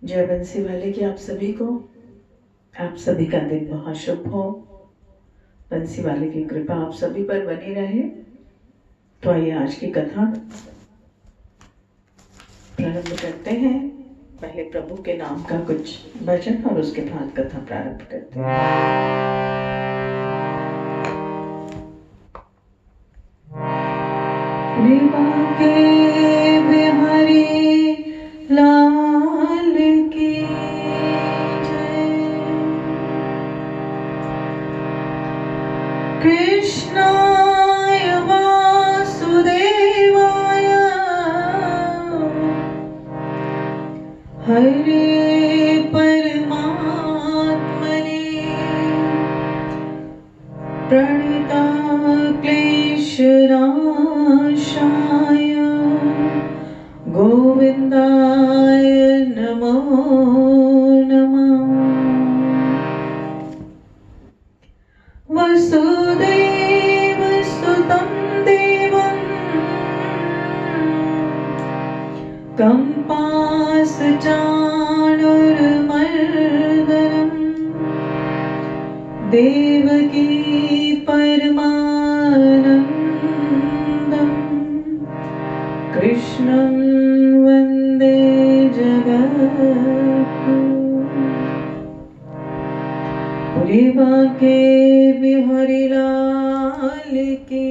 जय बंसी वाले की आप सभी को। आप सभी का दिन बहुत शुभ हो। बंसी वाले की कृपा आप सभी पर बनी रहे। तो आइए आज की कथा प्रारंभ करते हैं। पहले प्रभु के नाम का कुछ भजन और उसके बाद कथा प्रारंभ करते हैं। के बिहारी लाल की कृष्णाय वासुदेवाय हरे परमात्मने प्रणतक्लेशनाशाय गोविन्दाय नमो नमः। वसुदेवसुतं देवं कंपासचाणूरमर्दनं देवकी परमानन्दं कृष्णं वन्दे जगद्गुरुं। के बिहारी लाल की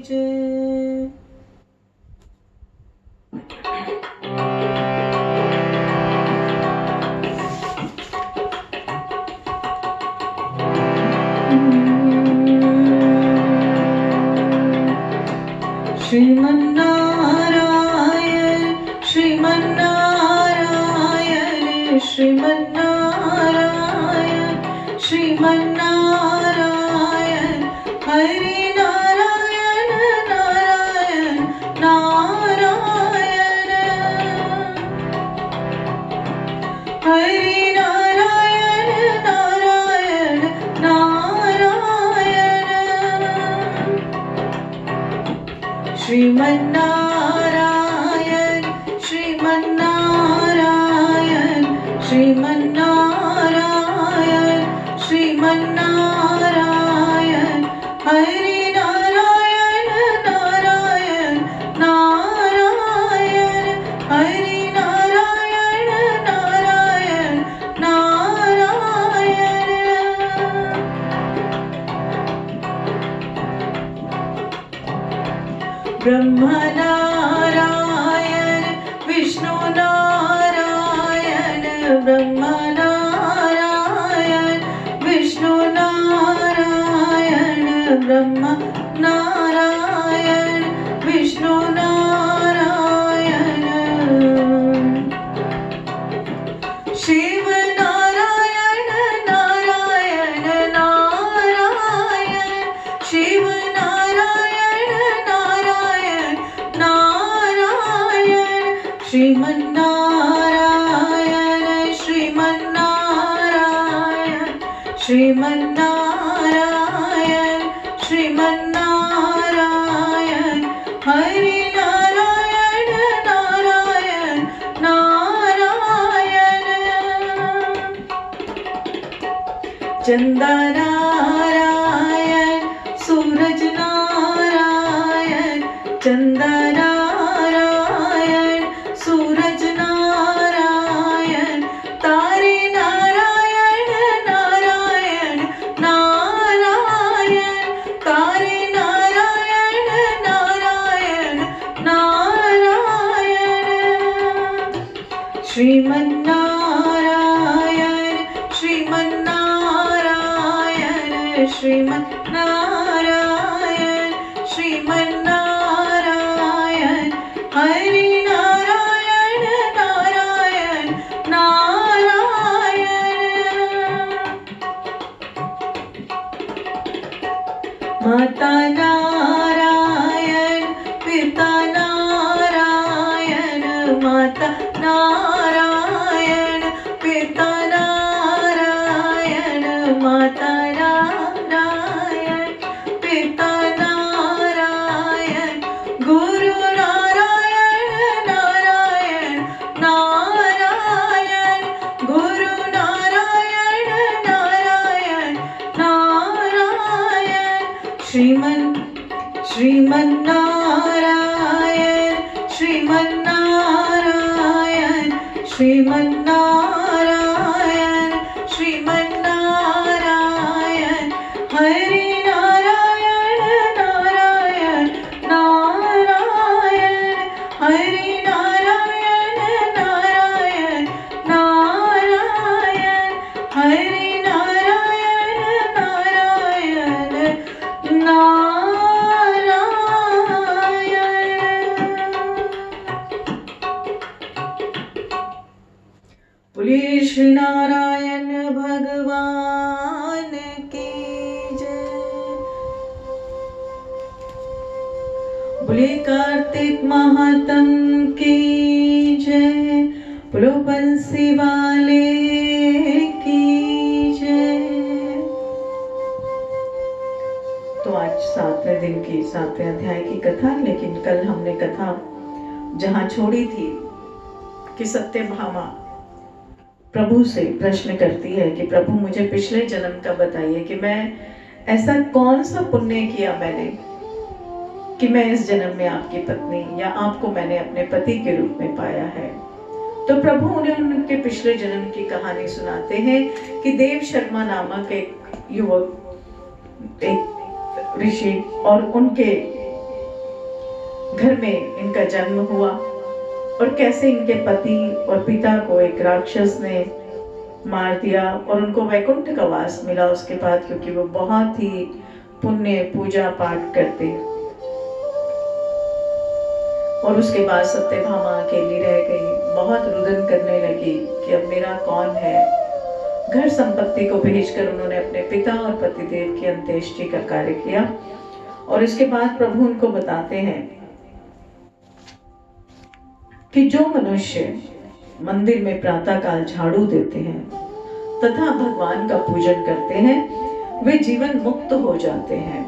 जय। श्रीमन्नारायण श्रीमन्नारायण श्रीमन्नारायण श्रीमन्नारायण हरि नारायण नारायण नारायण हरि नारायण नारायण नारायण श्रीमन्नारायण श्रीमन्नारायण श्रीमन्नारायण श्रीमन्नारायण हरि नारायण नारायण नारायण हरि नारायण नारायण नारायण। ब्रह्मनारायण विष्णु नारायण ब्रह्मनारायण विष्णु नारायण ब्रह्म नारायण विष्णु नारायण शिव नारायण नारायण नारायण शिव नारायण नारायण नारायण श्रीमन्नारायण श्रीमन्नारायण श्रीमन्नारायण श्रीमन्नारायण हरि नारायण नारायण नारायण चंदा नारायण सूरज नारायण चंदा नारायण सूरज नारायण तारे नारायण नारायण नारायण तारे नारायण नारायण नारायण श्रीमन्नारायण श्रीमन्नारायण श्रीमन्नारायण श्रीमन्नारायण हरि नारायण नारायण नारायण माता नारायण पिता नारायण माता नारायण पिता नारायण माता नारायण पिता नारायण गुरु नारायण नारायण नारायण श्रीमन्नारायण श्रीमन्नारायण हरे नारायण नारायण नारायण हरे नारायण नारायण नारायण हरे नारायण नारायण नारायण। बोलिए श्री नारायण भगवान की जय। बोलिए कार्तिक महात्म की जय। बोलो बंसी वाले की जय। तो आज 7वें दिन की 7वें अध्याय की कथा, लेकिन कल हमने कथा जहां छोड़ी थी कि सत्यभामा प्रभु से प्रश्न करती है कि प्रभु मुझे पिछले जन्म का बताइए कि मैं ऐसा कौन सा पुण्य किया मैंने कि मैं इस जन्म में आपकी पत्नी या आपको मैंने अपने पति के रूप में पाया है। तो प्रभु उन्हें उनके पिछले जन्म की कहानी सुनाते हैं कि देव शर्मा नामक एक युवक, एक ऋषि, और उनके घर में इनका जन्म हुआ और कैसे इनके पति और पिता को एक राक्षस ने मार दिया और उनको वैकुंठ का वास मिला उसके बाद, क्योंकि वो बहुत ही पुण्य पूजा पाठ करते। और उसके बाद सत्यभामा अकेली रह गई, बहुत रुदन करने लगी कि अब मेरा कौन है। घर संपत्ति को भेजकर उन्होंने अपने पिता और पतिदेव की अंत्येष्टि का कार्य किया। और इसके बाद प्रभु उनको बताते हैं कि जो मनुष्य मंदिर में प्रातःकाल झाड़ू देते हैं तथा भगवान का पूजन करते हैं वे जीवन मुक्त हो जाते हैं।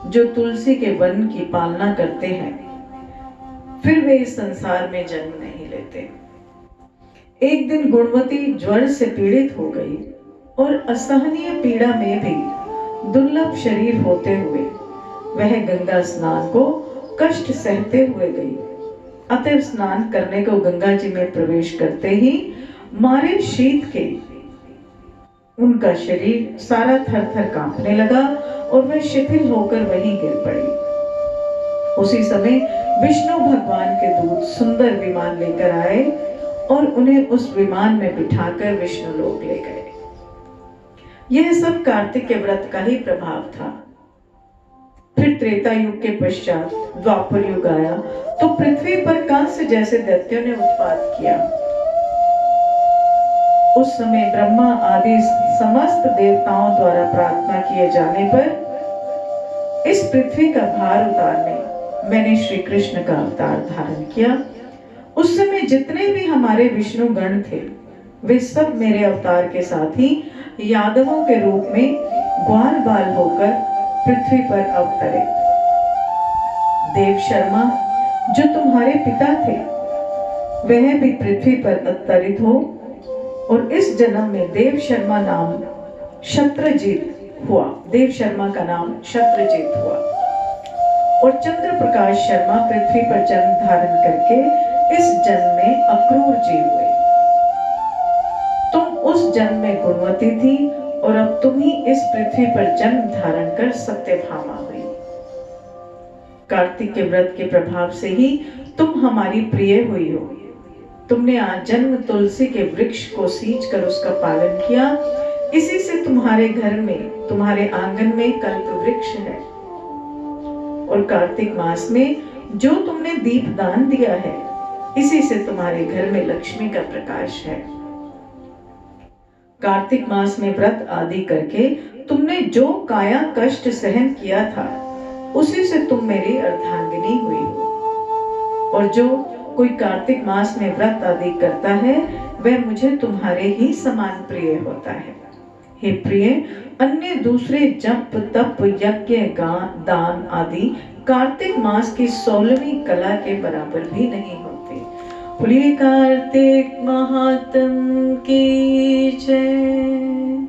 जो तुलसी के वन की पालना करते हैं फिर वे इस संसार में जन्म नहीं लेते। एक दिन गुणवती ज्वर से पीड़ित हो गई और असहनीय पीड़ा में भी दुर्लभ शरीर होते हुए वह गंगा स्नान को कष्ट सहते हुए गई। अतः स्नान करने को गंगा जी में प्रवेश करते ही मारे शीत के उनका शरीर सारा थर थर कांपने लगा और वह शिथिल होकर वहीं गिर पड़ी। उसी समय विष्णु भगवान के दूत सुंदर विमान लेकर आए और उन्हें उस विमान में बिठाकर विष्णु लोक ले गए। यह सब कार्तिक के व्रत का ही प्रभाव था। फिर त्रेता युग के पश्चात द्वापर युग आया तो पृथ्वी पर कंस जैसे दैत्यों ने उत्पात किया। उस समय ब्रह्मा आदि समस्त देवताओं द्वारा प्रार्थना किए जाने पर इस पृथ्वी का भार उतारने मैंने श्री कृष्ण का अवतार धारण किया। उस समय जितने भी हमारे विष्णु गण थे वे सब मेरे अवतार के साथ ही यादवों के रूप में ग्वाल बाल होकर पृथ्वी पर अवतरे। देव शर्मा जो तुम्हारे पिता थे वह भी पृथ्वी पर अवतरित हो और इस जन्म में देव शर्मा नाम शत्रजीत हुआ। देव शर्मा का नाम शत्रजीत हुआ और चंद्र प्रकाश शर्मा पृथ्वी पर जन्म धारण करके इस जन्म में अक्रूर जी हुए। तुम उस जन्म में गुणवती थी और अब तुम ही इस पृथ्वी पर जन्म धारण कर सत्यभामा हुई। कार्तिक के व्रत के प्रभाव से ही तुम हमारी प्रिय हुई हो। तुमने आज जन्म तुलसी के वृक्ष को सींचकर उसका पालन किया। इसी से तुम्हारे घर में, तुम्हारे आंगन में कल्प वृक्ष है। और कार्तिक मास में जो तुमने दीप दान दिया है इसी से तुम्हारे घर में लक्ष्मी का प्रकाश है। कार्तिक मास में व्रत आदि करके तुमने जो काया कष्ट सहन किया था उसी से तुम मेरी अर्धांगिनी हुई हो। और जो कोई कार्तिक मास में व्रत आदि करता है वह मुझे तुम्हारे ही समान प्रिय होता है। हे प्रिय, अन्य दूसरे जप तप यज्ञ दान आदि कार्तिक मास की 16वीं कला के बराबर भी नहीं होते। बोलिए कार्तिक महात्म की जय।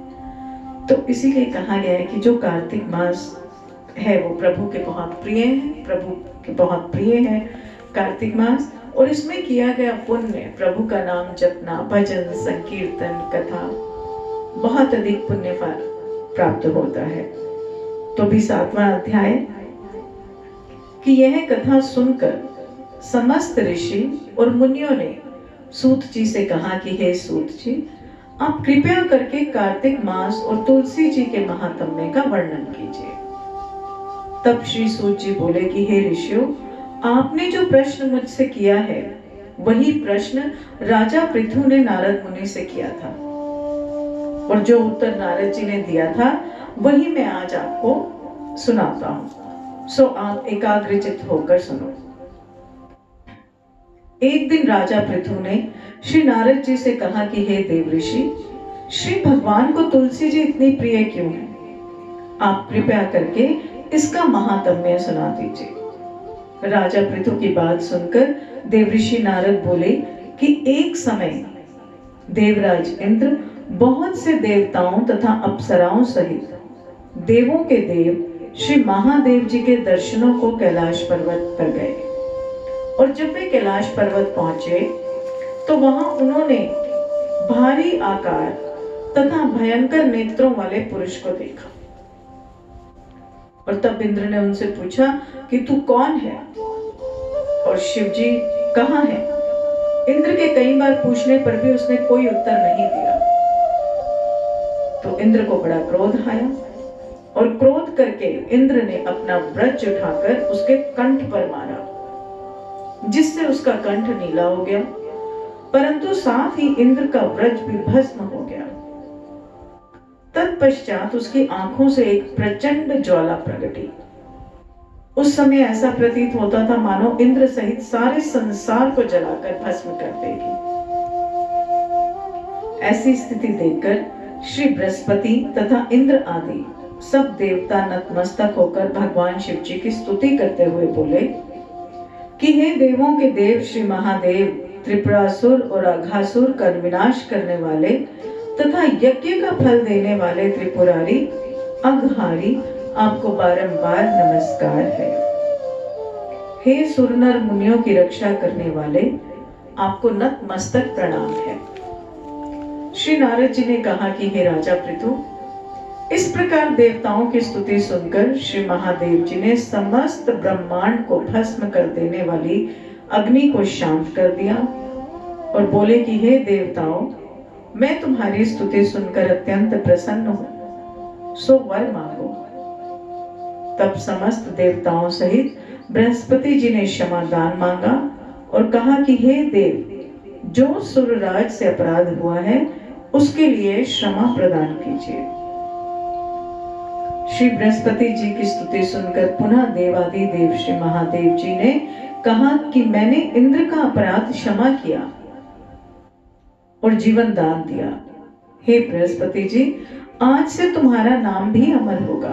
तो इसीलिए कहा गया है कि जो कार्तिक मास है वो प्रभु के बहुत प्रिय है, प्रभु के बहुत प्रिय है। कार्तिक मास और इसमें किया गया पुण्य, प्रभु का नाम जपना, भजन, संकीर्तन, कथा, बहुत अधिक पुण्य फल प्राप्त होता है। तो भी 7वां अध्याय कि यह कथा सुनकर समस्त ऋषि और मुनियों ने सूत जी से कहा कि हे सूत जी, आप कृपया करके कार्तिक मास और तुलसी जी के महात्म्य का वर्णन कीजिए। तब श्री सूत जी बोले कि हे ऋषियों, आपने जो प्रश्न मुझसे किया है वही प्रश्न राजा पृथु ने नारद मुनि से किया था, और जो उत्तर नारद जी ने दिया था वही मैं आज आपको सुनाता हूं। सो आप एकाग्रचित होकर सुनो। एक दिन राजा पृथु ने श्री नारद जी से कहा कि हे देव ऋषि, श्री भगवान को तुलसी जी इतनी प्रिय क्यों है? आप कृपया करके इसका महात्म्य सुना दीजिए। राजा पृथु की बात सुनकर देवऋषि नारद बोले कि एक समय देवराज इंद्र बहुत से देवताओं तथा अप्सराओं सहित देवों के देव श्री महादेव जी के दर्शनों को कैलाश पर्वत पर गए, और जब वे कैलाश पर्वत पहुंचे तो वहां उन्होंने भारी आकार तथा भयंकर नेत्रों वाले पुरुष को देखा। और तब इंद्र ने उनसे पूछा कि तू कौन है और शिव जी कहाँ है? इंद्र के कई बार पूछने पर भी उसने कोई उत्तर नहीं दिया। तो इंद्र को बड़ा क्रोध आया, और क्रोध करके इंद्र ने अपना वज्र उठाकर उसके कंठ पर मारा, जिससे उसका कंठ नीला हो गया, परंतु साथ ही इंद्र का वज्र भी भस्म हो गया। तत्पश्चात उसकी आंखों से एक प्रचंड ज्वाला प्रगटी। उस समय ऐसा प्रतीत होता था मानो इंद्र सहित सारे संसार को जलाकर भस्म कर देगी। ऐसी स्थिति देखकर श्री बृहस्पति तथा इंद्र आदि सब देवता नतमस्तक होकर भगवान शिव जी की स्तुति करते हुए बोले कि हे देवों के देव श्री महादेव, त्रिपुरासुर और अघासुर का विनाश करने वाले तथा यज्ञ का फल देने वाले त्रिपुरारी अघहारी, आपको बारंबार नमस्कार है। हे सुरनर मुनियों की रक्षा करने वाले, आपको नतमस्तक प्रणाम है। श्री नारद जी ने कहा कि हे राजा पृथु, इस प्रकार देवताओं की स्तुति सुनकर श्री महादेव जी ने समस्त ब्रह्मांड को भस्म कर देने वाली अग्नि को शांत कर दिया और बोले कि हे देवताओं, मैं तुम्हारी स्तुति सुनकर अत्यंत प्रसन्न हूं, सो वर मांगो। तब समस्त देवताओं सहित बृहस्पति जी ने क्षमा दान मांगा और कहा कि हे देव, जो सुरराज से अपराध हुआ है उसके लिए क्षमा प्रदान कीजिए। श्री बृहस्पति जी की स्तुति सुनकर पुनः देवादि देव श्री महादेव जी ने कहा कि मैंने इंद्र का अपराध क्षमा किया और जीवन दान दिया। हे बृहस्पति जी, आज से तुम्हारा नाम भी अमर होगा।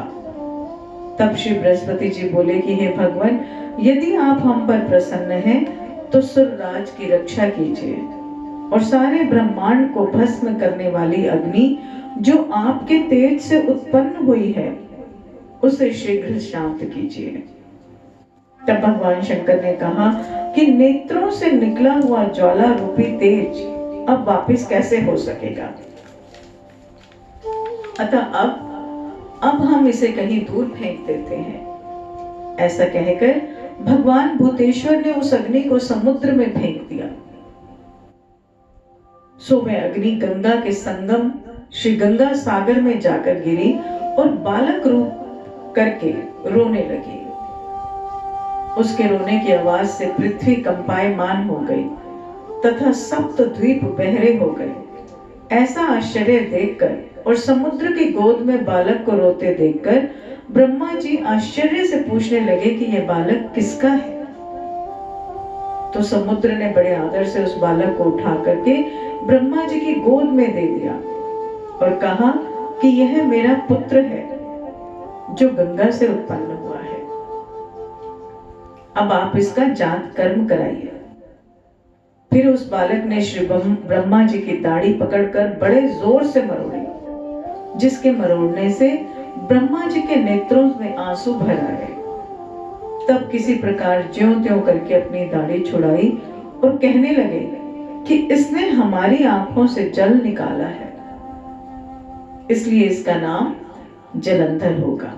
तब श्री बृहस्पति जी बोले कि हे भगवान, यदि आप हम पर प्रसन्न हैं तो सुरराज की रक्षा कीजिए और सारे ब्रह्मांड को भस्म करने वाली अग्नि जो आपके तेज से उत्पन्न हुई है उसे शीघ्र शांत कीजिए। तब भगवान शंकर ने कहा कि नेत्रों से निकला हुआ ज्वाला रूपी तेज अब वापस कैसे हो सकेगा? अतः अब हम इसे कहीं दूर फेंक देते हैं। ऐसा कहकर भगवान भूतेश्वर ने उस अग्नि को समुद्र में फेंक दिया। सो वह अग्नि गंगा के संगम श्री गंगा सागर में जाकर गिरी और बालक रूप करके रोने लगी। उसके रोने की आवाज से पृथ्वी कंपायमान हो गई तथा सप्त द्वीप बहरे हो गए। ऐसा आश्चर्य देखकर और समुद्र की गोद में बालक को रोते देखकर ब्रह्मा जी आश्चर्य से पूछने लगे कि यह बालक किसका है। तो समुद्र ने बड़े आदर से उस बालक को उठा करके ब्रह्मा जी की गोद में दे दिया और कहा कि यह मेरा पुत्र है जो गंगा से उत्पन्न हुआ है। अब आप इसका जात कर्म कराइए। फिर उस बालक ने श्री ब्रह्मा जी की दाढ़ी पकड़कर बड़े जोर से मरोड़ी, जिसके मरोड़ने से ब्रह्मा जी के नेत्रों में आंसू भर आए तब किसी प्रकार ज्यों त्यों करके अपनी दाढ़ी छुड़ाई और कहने लगे कि इसने हमारी आंखों से जल निकाला है, इसलिए इसका नाम जलंधर होगा।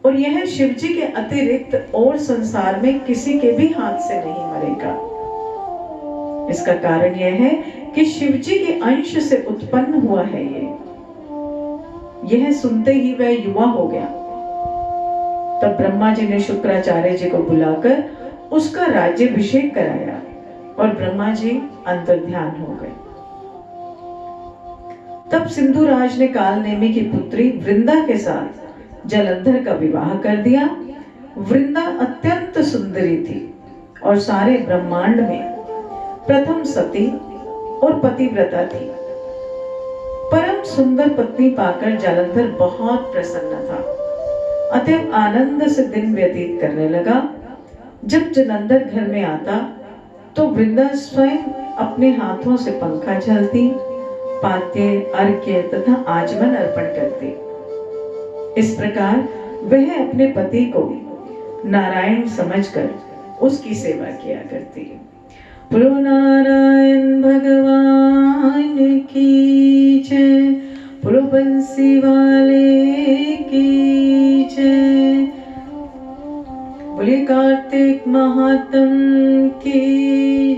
और यह शिवजी के अतिरिक्त और संसार में किसी के भी हाथ से नहीं मरेगा। इसका कारण यह है कि शिवजी के अंश से उत्पन्न हुआ है यह सुनते ही वह युवा हो गया। तब ब्रह्मा जी ने शुक्राचार्य जी को बुलाकर उसका राज्याभिषेक कराया और ब्रह्मा जी अंतर्ध्यान हो गए। तब सिंधुराज ने कालनेमी की पुत्री वृंदा के साथ जलंधर का विवाह कर दिया। वृंदा अत्यंत सुंदरी थी और सारे ब्रह्मांड में प्रथम सती और पतिव्रता थी। परम सुंदर पत्नी पाकर जलंधर बहुत प्रसन्न था, अतएव आनंद से दिन व्यतीत करने लगा। जब जलंधर घर में आता तो वृंदा स्वयं अपने हाथों से पंखा झलती, पाद्य, अर्घ्य तथा आचमन अर्पण करती। इस प्रकार वह अपने पति को नारायण समझकर उसकी सेवा किया करती। बोलो नारायण भगवान की जय, बोलो बंसी वाले की जय, बोलिए कार्तिक महात्म की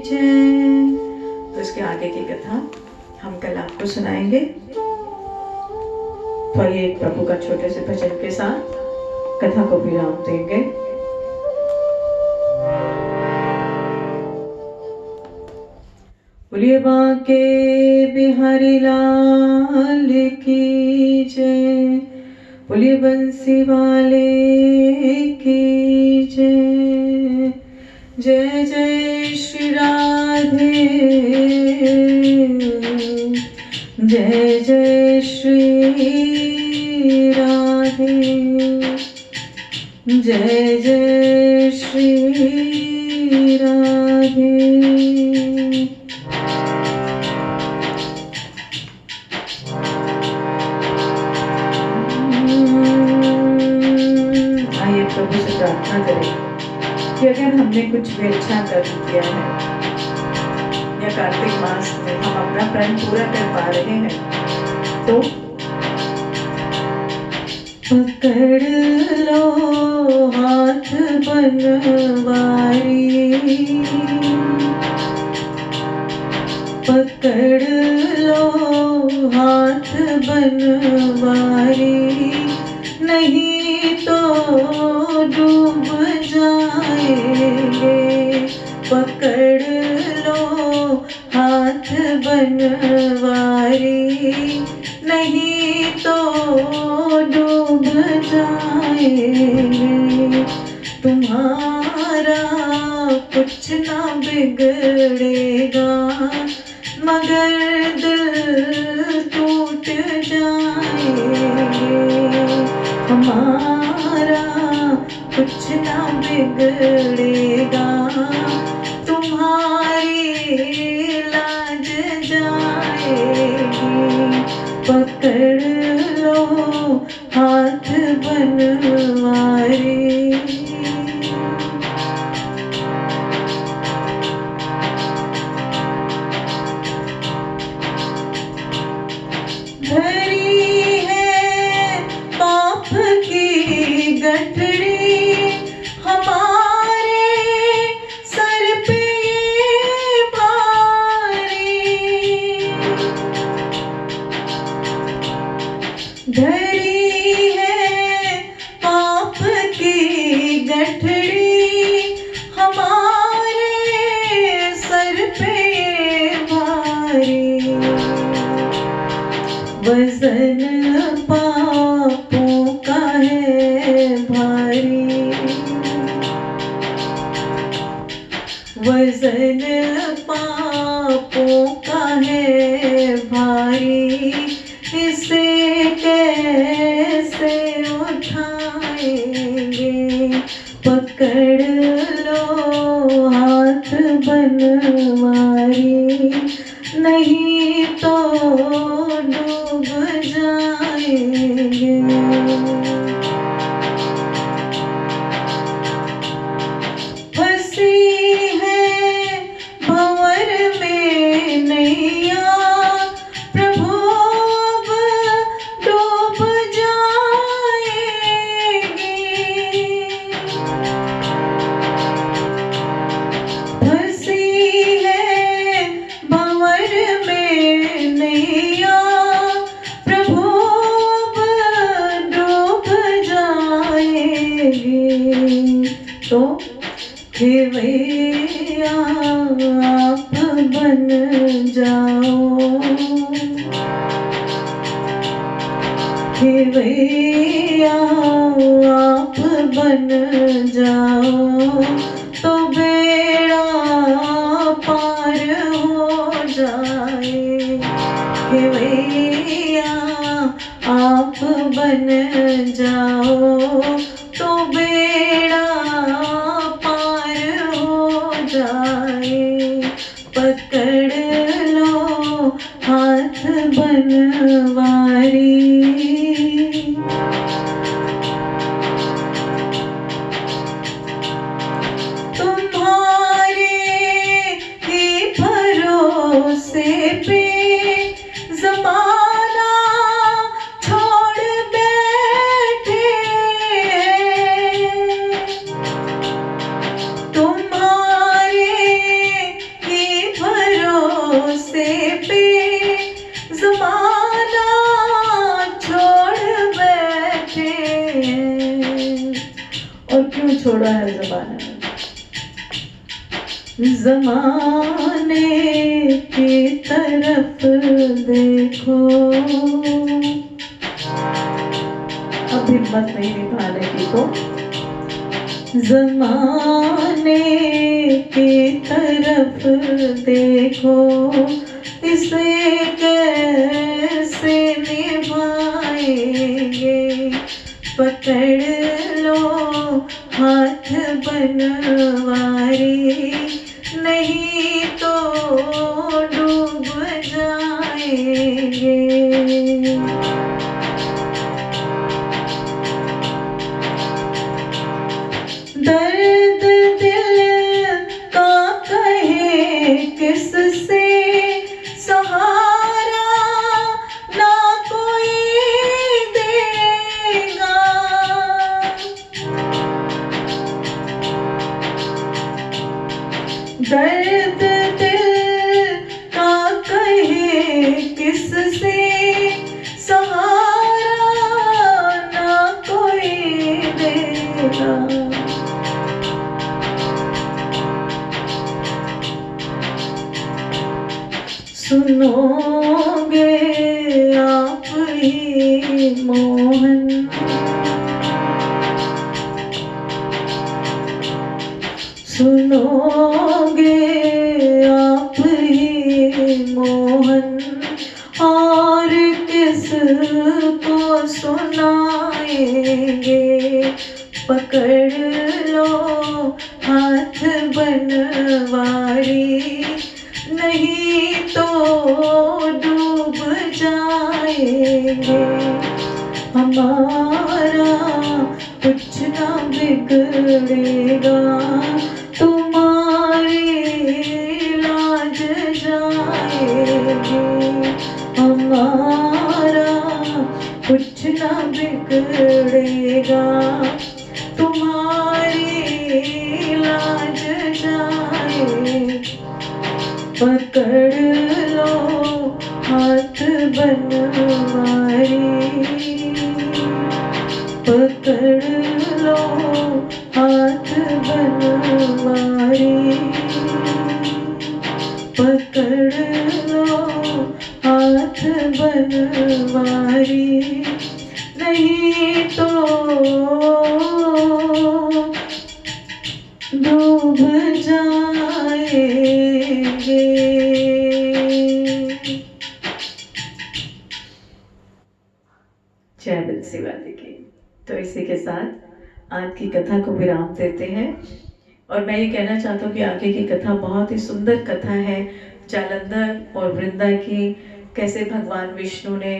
जय। तो इसके आगे की कथा हम कल आपको सुनाएंगे। तो ये एक प्रभु का छोटे से भजन के साथ कथा को विराम देंगे। बोलिए बांके बिहारी लाल की जय, बोलिए बंसी वाले की जय। जय जय श्री राधे, जय जय श्री राधे, जय जय श्री राधे। आइए प्रभु से प्रार्थना करें कि अगर हमने कुछ भी अच्छा कर किया है या कार्तिक मास में हम अपना प्रण पूरा कर पा रहे हैं तो पकड़ लो हाथ बनवारी, पकड़ लो हाथ बनवारी, नहीं तो डूब जाएंगे। पकड़ लो हाथ बनवारी, नहीं तो डूब जाएंगे। तुम्हारा कुछ ना बिगड़ेगा मगर दिल टूट जाएंगे। हमारा कुछ ना बिगड़ेगा, तुम्हारी लाज जाएगी। पकड़ लो हाथ बनवारी। धरी है पाप की गठरी हमारे सर पे भारी, धरी है पाप की गठरी हमारे सर पे भारी। वजन पापों का है भारी, वजन पापों का है भारी, इसे कैसे उठाएंगे। पकड़ लो हाथ बनवारी, नहीं तो डूब जाएंगे। फंसी है भंवर में नैया, प्रभु अब डूब जाएगी। तो खेवैया आप बन जाओ, खेवैया आप बन जाओ, तो बेड़ा पार हो जाए। खेवैया आप बन जाओ, तो बेड़ा पार हो जाए। पकड़ लो हाथ बनवारी, तुम्हारे ही भरोसे पे ज़माना छोड़ बैठे हैं। तुम्हारे ही भरोसे पे ज़माना छोड़ बैठे हैं। और क्यों छोड़ा है ज़माना? ज़माने की तरफ देखो, अब हिम्मत नहीं निभाने की तो ज़माने की तरफ देखो, इसे कैसे निभाएंगे। पकड़ लो हाथ बनवारी, नहीं तो डूब जाएंगे। दर्द दिल का कहे किससे, सहारा ना कोई देगा। दर्द दिल का कहे किससे, सहारा ना कोई देगा। सुनोगे आप ही मोहन, सुनोगे आप ही मोहन, और किस को सुनाएंगे। पकड़ लो हाथ बनवारी, नहीं तो डूब जाएंगे। हमारा कुछ ना बिगड़ेगा, तुम्हारी लाज जाएगी। हमारा कुछ ना बिगड़ेगा, तुम्हारी लाज जाएगी। पकड़ लो हाथ बनवारी, पकड़ लो हाथ बनवारी, पकड़ लो हाथ बनवारी, नहीं तो डूब जाएंगे। जय बिल सेवा की। तो इसी के साथ आज की कथा को विराम देते हैं। और मैं ये कहना चाहता हूँ कि आगे की कथा बहुत ही सुंदर कथा है, जालंधर और वृंदा की, कैसे भगवान विष्णु ने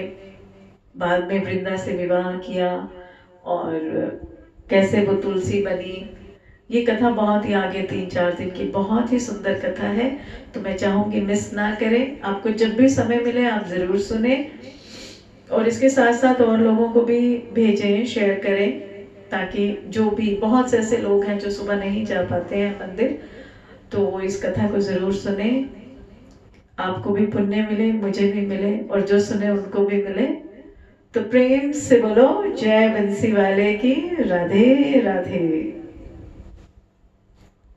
बाद में वृंदा से विवाह किया और कैसे वो तुलसी बनी। ये कथा बहुत ही आगे 3-4 दिन की बहुत ही सुंदर कथा है, तो मैं चाहूँगी मिस ना करें। आपको जब भी समय मिले आप ज़रूर सुने, और इसके साथ साथ और लोगों को भी भेजें, शेयर करें, ताकि जो भी बहुत से ऐसे लोग हैं जो सुबह नहीं जा पाते हैं मंदिर, तो इस कथा को जरूर सुने, आपको भी पुण्य मिले, मुझे भी मिले, और जो सुने उनको भी मिले। तो प्रेम से बोलो जय बंसी वाले की, राधे राधे।